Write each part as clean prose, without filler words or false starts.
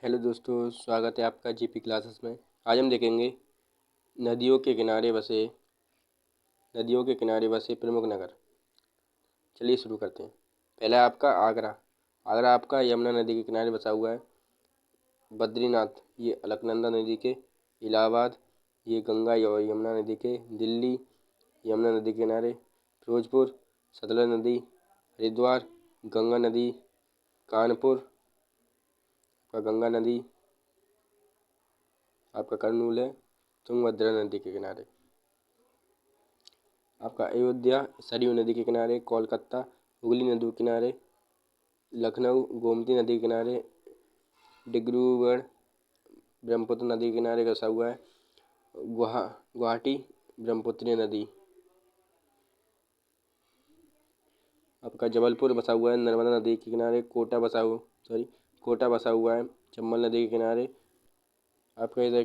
Hello दोस्तों, स्वागत है आपका जीपी क्लासेस में। आज हम देखेंगे नदियों के किनारे बसे प्रमुख नगर। चलिए शुरू करते हैं। पहला आपका आगरा। आगरा आपका यमुना नदी के किनारे बसा हुआ है। बद्रीनाथ ये अलकनंदा नदी के। इलाहाबाद ये गंगा और यमुना नदी के। दिल्ली यमुना नदी के किनारे। फिरोजपुर सतलज नदी। हरिद्वार गंगा नदी। कानपुर का गंगा नदी। आपका कर्नूल है तुंगभद्रा नदी के किनारे। आपका अयोध्या सरयू नदी के किनारे। कोलकाता हुगली नदी के किनारे। लखनऊ गोमती नदी के किनारे। डिब्रूगढ़ ब्रह्मपुत्र नदी के किनारे बसा हुआ है। गुवाहाटी ब्रह्मपुत्री नदी। आपका जबलपुर बसा हुआ है नर्मदा नदी के किनारे। कोटा बसा हुआ है चंबल नदी के किनारे। आपका इधर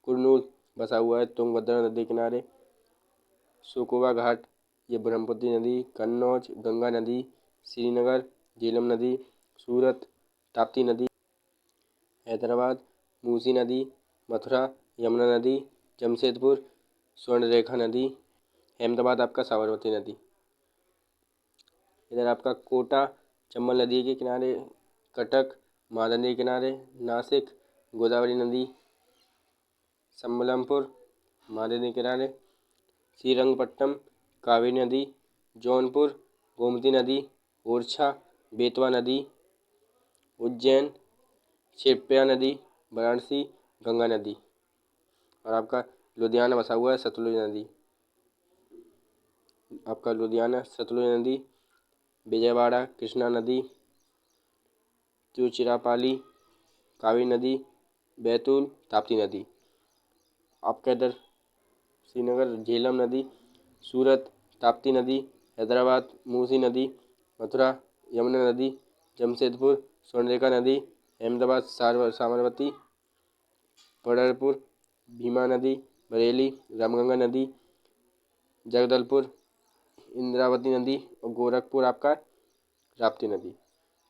कुर्नूल बसा हुआ है तुंगभद्रा नदी के किनारे। सुकमा घाट ये ब्रह्मपुत्री नदी। कन्नौज गंगा नदी। श्रीनगर झेलम नदी। सूरत ताप्ती नदी। हैदराबाद मूसी नदी। मथुरा यमुना नदी। जमशेदपुर स्वर्णरेखा नदी। अहमदाबाद आपका साबरमती नदी। इधर आपका कोटा चंबल नदी के किनारे। कटक महानदी नदी के किनारे। नासिक गोदावरी नदी। संबलमपुर महानदी नदी के किनारे। श्रीरंगपट्टनम कावेरी नदी। जौनपुर गोमती नदी। ओरछा बेतवा नदी। उज्जैन क्षिप्रा नदी। वाराणसी गंगा नदी। और आपका लुधियाना बसा हुआ है सतलुज नदी। आपका लुधियाना सतलुज नदी। विजयवाड़ा कृष्णा नदी। तिरुचिरापल्ली कावेरी नदी। बैतूल ताप्ती नदी। आपका इधर श्रीनगर झेलम नदी। सूरत ताप्ती नदी। हैदराबाद मूसी नदी। मथुरा यमुना नदी। जमशेदपुर स्वर्णरेखा नदी। अहमदाबाद साबरमती। पंढरपुर भीमा नदी। बरेली रामगंगा नदी। जगदलपुर इंद्रावती नदी। और गोरखपुर आपका राप्ती नदी।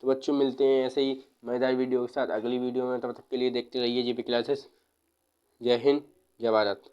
तो बच्चों मिलते हैं ऐसे ही मज़ेदार वीडियो के साथ अगली वीडियो में। तब तक के लिए देखते रहिए जीपी क्लासेस। जय हिंद जय भारत।